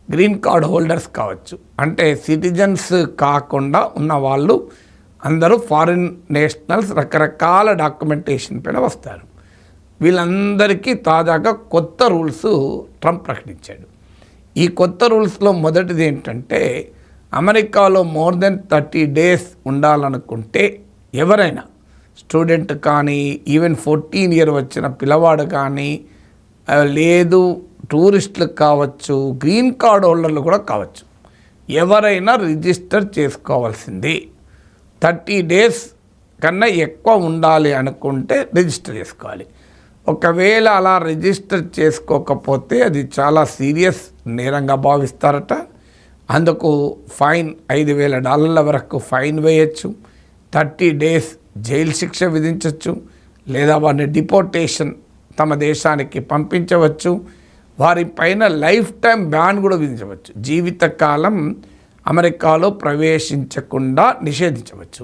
Green card holders కావచ్చు, అంటే citizens కాకుండా ఉన్న వాళ్ళు అందరూ ఫారిన్ నేషనల్స్ రకరకాల డాక్యుమెంటేషన్ పైన వస్తారు. వీళ్ళందరికీ తాజాగా కొత్త రూల్స్ ట్రంప్ ప్రకటించాడు. ఈ కొత్త రూల్స్లో మొదటిది ఏంటంటే, అమెరికాలో మోర్ దెన్ 30 days ఉండాలనుకుంటే ఎవరైనా స్టూడెంట్ కానీ, ఈవెన్ 14 year వచ్చిన పిల్లవాడు కానీ, లేదు టూరిస్టులు కావచ్చు, గ్రీన్ కార్డ్ హోల్డర్లు కూడా కావచ్చు, ఎవరైనా రిజిస్టర్ చేసుకోవాల్సింది. 30 days కన్నా ఎక్కువ ఉండాలి అనుకుంటే రిజిస్టర్ చేసుకోవాలి. ఒకవేళ అలా రిజిస్టర్ చేసుకోకపోతే అది చాలా సీరియస్ నేరంగా భావిస్తారట. అందుకు ఫైన్ $5,000 వరకు ఫైన్ వేయచ్చు, 30 days జైలు శిక్ష విధించవచ్చు, లేదా వారిని డిపోర్టేషన్ తమ దేశానికి పంపించవచ్చు. వారిపైన లైఫ్ టైం బ్యాన్ కూడా విధించవచ్చు, జీవితకాలం అమెరికాలో ప్రవేశించకుండా నిషేధించవచ్చు.